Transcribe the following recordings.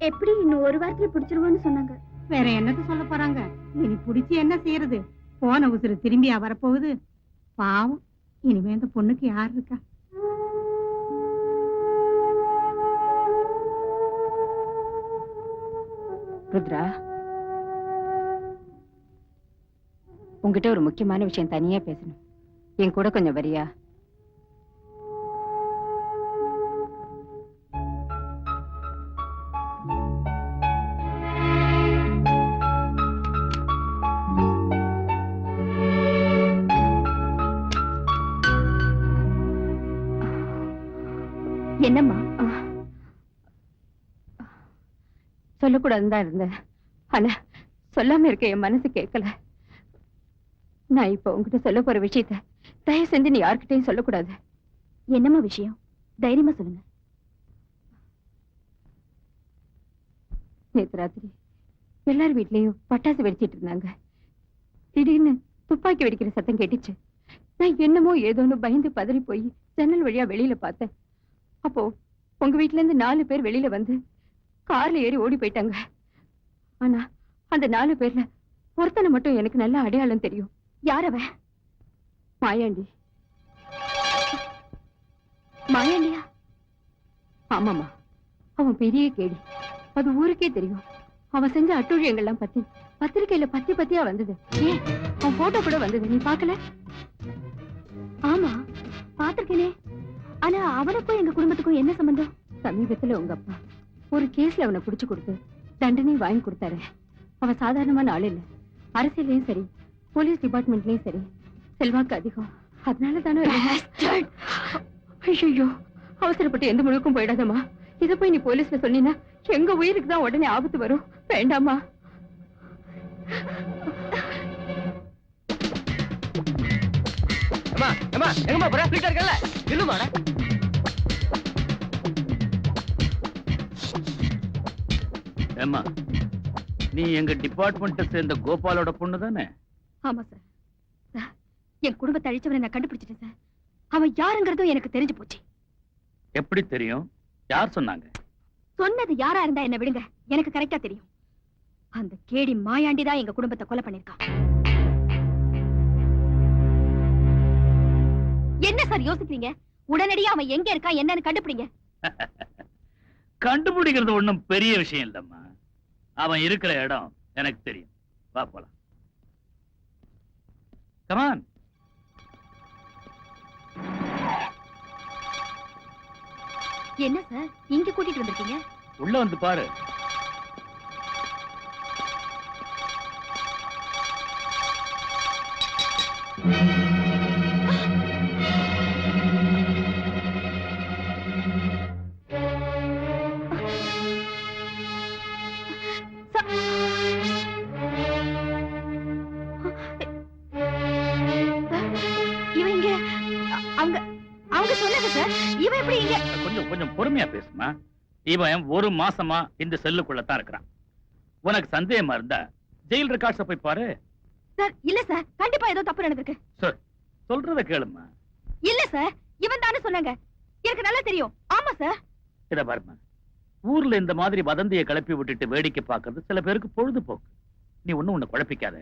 எப்படி இன்னும் ஒரு வாரத்துல பிடிச்சிருவோன்னு சொன்னாங்க. வேற என்னத்த சொல்ல போறாங்க? இனி பிடிச்சி என்ன செய்யறது? போன உசுறு திரும்பியா வரப்போகுது? பாவம், இனிமே இந்த பொண்ணுக்கு யார் இருக்கா? ருத்ரா, உங்ககிட்ட ஒரு முக்கியமான விஷயம் தனியா பேசணும். என் கூட கொஞ்சம் வரியா? என்னம்மா? சொல்லக்கூடாதுன்னு தான் இருந்தேன். ஆனா சொல்லாம இருக்க என் மனசு கேட்கல. நான் இப்ப உங்ககிட்ட சொல்ல போற விஷயத்த தயவு செஞ்சு நீ யார்கிட்டயும் சொல்லக்கூடாது. என்னம்மா விஷயம்? தைரியமா சொல்லுங்க. நேத்து ராத்திரி எல்லார் வீட்லயும் பட்டாசு வெடிச்சிட்டு இருந்தாங்க. திடீர்னு துப்பாக்கி வெடிக்கிற சத்தம் கேட்டுச்சு. நான் என்னமோ ஏதோன்னு பயந்து பதறி போய் ஜன்னல் வழியா வெளியில பார்த்தேன். அப்போ உங்க வீட்டுல இருந்து 4 பேர் வெளியில வந்து கார்ல ஏறி ஓடி போயிட்டாங்க. ஆனா அந்த 4 பேர்ல ஒருத்தனை மட்டும் எனக்கு நல்ல அடையாளம் தெரியும். யார் அவன்? மாயாண்டி. மாயாண்டியா? ஆமாமா, அவன் பெரிய கேடி. அது ஊருக்கே தெரியும். அவன் செஞ்ச அட்டூழியங்கள்லாம் பத்தி பத்திரிக்கையில பத்தி பத்தியா வந்தது. ஏன், அவன் போட்டோ கூட வந்தது. நீ பாக்கல? ஆமா, பாத்திருக்கேனே. ஆனா அவனுக்கும் எங்க குடும்பத்துக்கும் என்ன சம்பந்தம்? சமீபத்துல உங்க அப்பா ஒரு கேஸ்ல அவனை புடிச்சு கொடுத்து தண்டனை வாங்கி கொடுத்தாரு. அவன் சாதாரணமான ஆள் இல்ல. அரசியலையும் சரி, போலீஸ் டிபார்ட்மெண்ட்லயும் சரி செல்வாக்கு அதிகம். அதனால தானே. ஐயோ, அவசரப்பட்டு எந்த முழுக்கும் போயிடாதம்மா. இத போய் நீ போலீஸ்ல சொன்னீன்னா எங்க உயிருக்கு தான் உடனே ஆபத்து வரும். வேண்டாமா? நீ எங்க டிபார்ட்மெண்ட் சேர்ந்த கோபாலோட பொண்ணு தானே? ஆமா சார். என் குடும்பத்தை அழிச்சவனை நான் கண்டுபிடிச்சிட்டேன் சார். அவன் யாருங்கிறதும் எனக்கு தெரிஞ்சு போச்சு. எப்படி தெரியும்? யார் சொன்னாங்க? சொன்னது யாரா இருந்தா என்ன விடுங்க, எனக்கு கரெக்டா தெரியும். அந்த கேடி மாயாண்டி தான் எங்க குடும்பத்தை கொலை பண்ணிருக்கான். என்ன சார் யோசிக்கிறீங்க? உடனடியா அவன் எங்க இருக்கான் என்னன்னு கண்டுபிடிங்க. கண்டுபிடிக்கிறது ஒண்ணும் பெரிய விஷயம் இல்லம்மா. அவன் இருக்கிற இடம் எனக்கு தெரியும். வா போலாம். கமான். என்ன சார் இங்க கூட்டிட்டு வந்திருக்கீங்க? உள்ள வந்து பாரு. கொஞ்சம் பொறுமையா பேசுமா. இவன் ஒரு மாசமா இந்த செல்லுக்குள்ளதான் இருக்கிறான். உனக்கு சந்தேகமா இருந்தா ஜெயில் ரெக்கார்ட்ஸ் போய் பாரு. சார் இல்ல சார், கண்டிப்பா ஏதோ தப்பு நடந்திருக்கு. சார் சொல்றத கேளுமா. இல்ல சார், இவன் தானே சொன்னாங்க. எனக்கு நல்லா தெரியும். ஆமா சார். இத பாருமா, ஊர்ல இந்த மாதிரி வதந்தியை கிளப்பி விட்டுட்டு வேடிக்கை பார்க்கறது சில பேருக்கு பொழுதுபோக்கு. நீ உன்னை குழப்பிக்காத.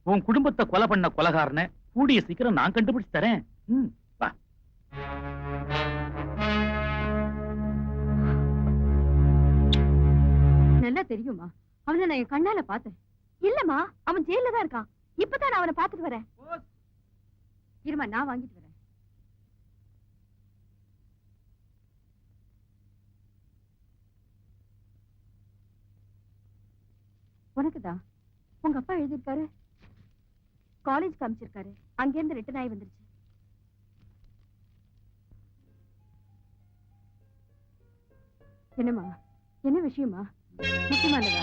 உன் குடும்பத்தை கொலை பண்ண கொலைகாரனை கூடிய சீக்கிரம் நான் கண்டுபிடிச்சு தரேன். வா. நல்லா தெரியுமா? அவனை நான் என் கண்ணால பார்த்தேன். இல்லம்மா, அவன் ஜெயில தான் இருக்கான். இப்பதான் நான் அவனை பார்த்துட்டு வரேன். இருமா, நான் வாங்கிட்டு வரேன். உனக்குதான். உங்க அப்பா எழுதியிருக்காரு. காலேஜ் காமிச்சிருக்காரு. அங்கிருந்து ரிட்டர்ன் ஆகி வந்துருச்சு. என்னம்மா, என்ன விஷயமா? முக்கியமானதா?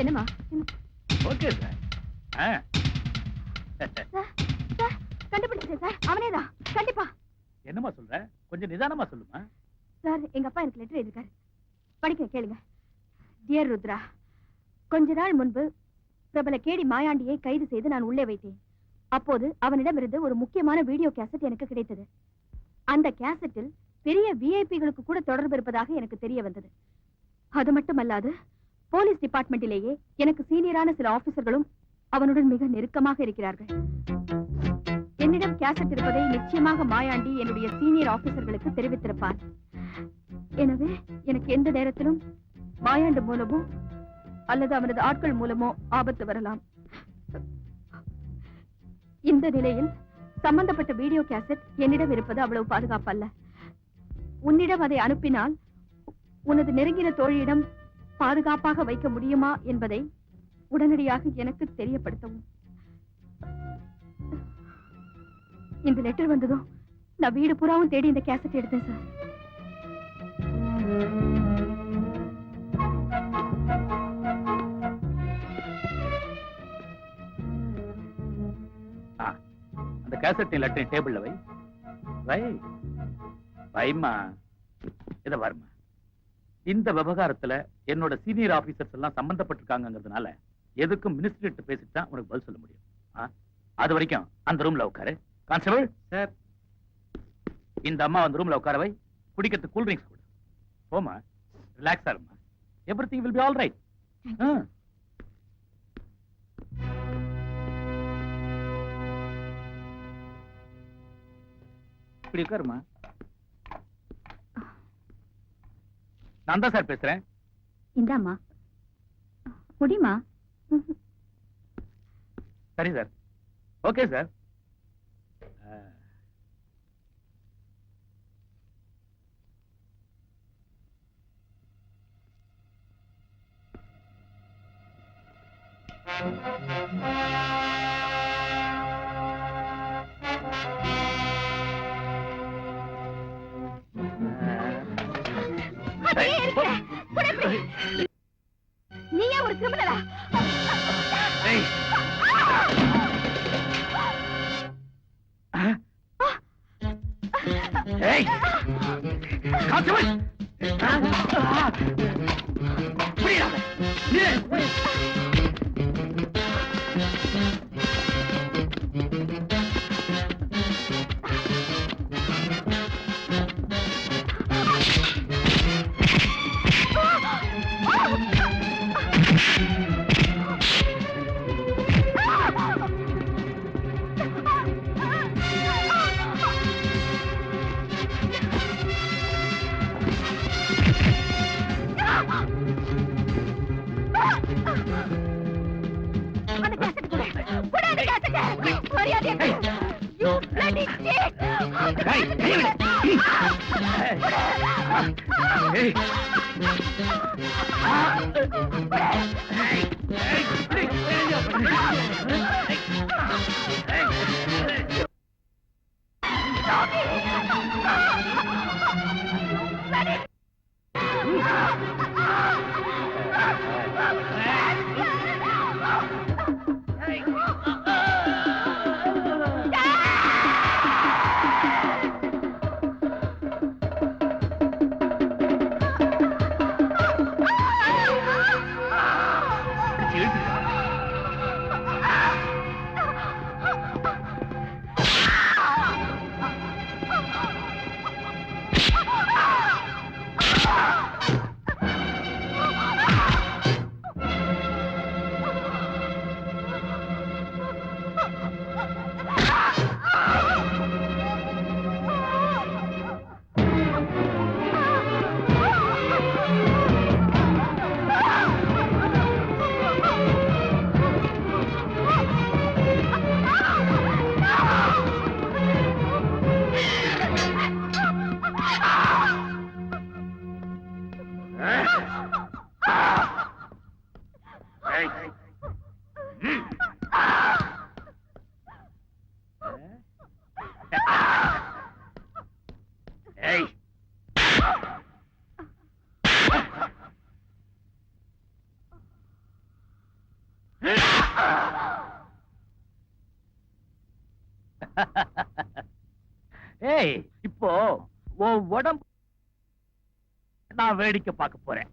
என்னம்மா ஓகே சார். சார் கண்டுபிடிச்சேன் சார், அவனேதான் கண்டிப்பா. என்னம்மா சொல்ற? கொஞ்சம் நிதானமா சொல்லுமா. சார் எங்க அப்பா எனக்கு லெட்டர் எழுதிருக்காரு, படிக்க கேளுங்க. டியர் ருத்ரா, கொஞ்ச நாள் முன்பு பிரபல கேடி மாயாண்டியை கைது செய்து நான் உள்ளே வைத்தேன். அப்போது அவனிடமிருந்து ஒரு முக்கியமான வீடியோ கேசட் எனக்கு கிடைத்தது. அந்த கேசட்டில் பெரிய விஐபிகளுக்கு கூட தொடர்பு இருப்பதாக எனக்கு தெரிய வந்தது. அது மட்டுமல்லாது போலீஸ் டிபார்ட்மெண்டிலேயே எனக்கு சீனியரான சில ஆபீசர்களும் அவனுடன் மிக நெருக்கமாக இருக்கிறார்கள். என்னிடம் கேசட் இருப்பதை நிச்சயமாக மாயாண்டி என்னுடைய சீனியர் ஆபீசர்களுக்கு தெரிவித்திருப்பான். எனவே எனக்கு எந்த நேரத்திலும் மாயாண்டு மூலமோ அல்லது அவனது ஆட்கள் மூலமோ ஆபத்து வரலாம். இந்த நிலையில் சம்பந்தப்பட்ட வீடியோ கேசட் என்னிடம் இருப்பது அவ்வளவு பாதுகாப்பல்ல. உன்னிடம் அதை அனுப்பினால் உனது நெருங்கின தோழியிடம் பாதுகாப்பாக வைக்க முடியுமா என்பதை உடனடியாக எனக்கு தெரியப்படுத்தவும். இந்த லெட்டர் வந்ததும் நான் வீடு பூராவும் தேடி இந்த கேசட் எடுத்தேன் சார். அந்த கேசட் லெட்டர் டேபிள்ல வை. வை வைமா. இத பாருமா, இந்த விவகாரத்துல என்னோட சீனியர் ஆபீசர்ஸ் எல்லாம் சம்பந்தப்பட்டிருக்காங்கிறதுனால எதுக்கும் மினிஸ்டர் பேசிட்டு தான் உனக்கு பதில் சொல்ல முடியும். அது வரைக்கும் அந்த ரூம்ல உட்காரு. கான்ஸ்டபிள் சார், இந்த அம்மா அந்த ரூம்ல உட்கார வை. குடிக்கிறதுக்கு கூல் ட்ரிங்க்ஸ் கொடு. போமா, ரிலாக்ஸா இருமா. Everything will be all right. இப்படி உட்காருமா. நான் தான் சார் பேசுறேன். இந்தாம்மா முடியுமா? சரி சார், ஓகே சார். நீயே ஒரு கிரிமினலா? ஏய் இப்போ உன் உடம்பு நான் வேடிக்கை பார்க்க போறேன்.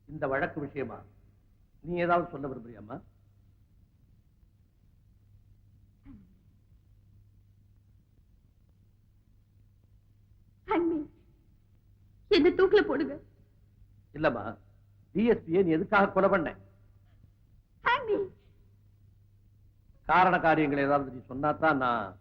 இந்த வழக்கு விஷயமா நீ ஏதாவது சொல்ல விரும்புறியாமா? என்ன தூக்குல போடுங்க. இல்லம்மா, டிஎஸ்பியை நீ எதுக்காக கொலை பண்ண? காரண காரியங்கள் ஏதாவது நீ சொன்னாதான் நான்